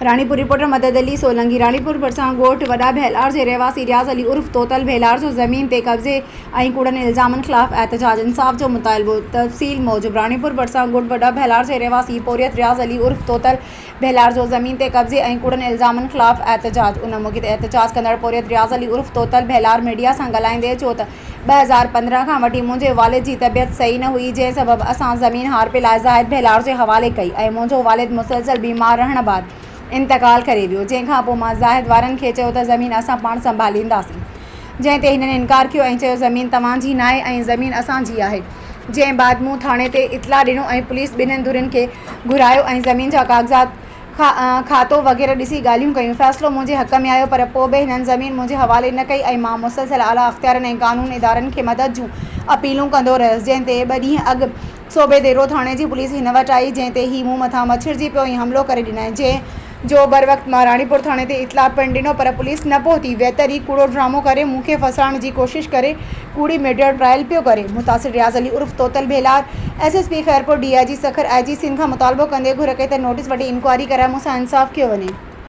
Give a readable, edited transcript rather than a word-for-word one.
Ranipur reporter मदद अली सोलंकी। रानीपुर भरिसां ॻोठ वॾा बहिलार जे रहवासी रियाज़ अली उर्फ़ तोतल बहिलार जो ज़मीन ते कब्ज़े ऐं कूड़नि इल्ज़ामनि ख़िलाफ़ एहतजाज इंसाफ़ जो मुतालबो। तफ़सील मूजिब रानीपुर भरिसां ॻोठ वॾा बहिलार जे रहवासी पोरियत रियाज़ अली उर्फ़ तोतल बहिलार जो ज़मीन ते कब्ज़े ऐं कूड़नि इल्ज़ामनि ख़िलाफ़ एहतजाज। उन मौक़े ते एहतजाज कंदड़ पोरियत रियाज़ अली उर्फ़ तोतल बहिलार मीडिया सां ॻाल्हाईंदे चयो त 2015 खां वठी मुंहिंजे वालिद जी तबियत सही न हुई, जंहिं सबबि असां ज़मीन हारपे लाइ ज़ाहिद बहिलार जे हवाले कई ऐं मुंहिंजो वालिद मुसलसल बीमार रहण बैदि इंतकाल करे वियो। जंहिंखां पोइ मां ज़ाहिद वारनि खे चयो त ज़मीन असां पाण संभालींदासीं, जंहिं ते हिननि इनकार कयो ऐं चयो ज़मीन तव्हांजी न आहे ऐं ज़मीन असांजी आहे। जंहिं बैदि मूं थाणे ते इतला ॾिनो ऐं पुलिस ॿिन्हिनि धुरियुनि खे घुरायो ऐं ज़मीन जा काग़ज़ात खातो वग़ैरह ॾिसी ॻाल्हियूं कयूं। फ़ैसिलो मुंहिंजे हक़ में आयो, पर पोइ बि हिननि ज़मीन मुंहिंजे हवाले न कई ऐं मां मुसलसल आला अख़्तियारनि ऐं क़ानून इदारनि खे मदद जूं अपीलूं कंदो रहियुसि। जंहिं ते 2 ॾींहं अॻु सोबे देरो थाणे जी पुलिस हिन वटि आई, जंहिं ते ही मूं मथां मछिड़जी पियो ऐं हमिलो करे ॾिनई। जंहिं जो बर वक़्तु मां रानीपुर थाणे ते इतला पिणु ॾिनो, पर पुलिस न पहुती। वेतरी कूड़ो ड्रामो करे मूंखे फसाइण जी कोशिश करे कूड़ी मीडिया ट्रायल पियो करे। मुतासिर रियाज़ Ali उर्फ़ तोतल बहिलार SSP Khairpur DIG Sukkur IG Sindh खां मुतालबो कंदे घुर कई त नोटिस वठी इंक्वायरी कराए मूंसां इंसाफ़ कयो वञे।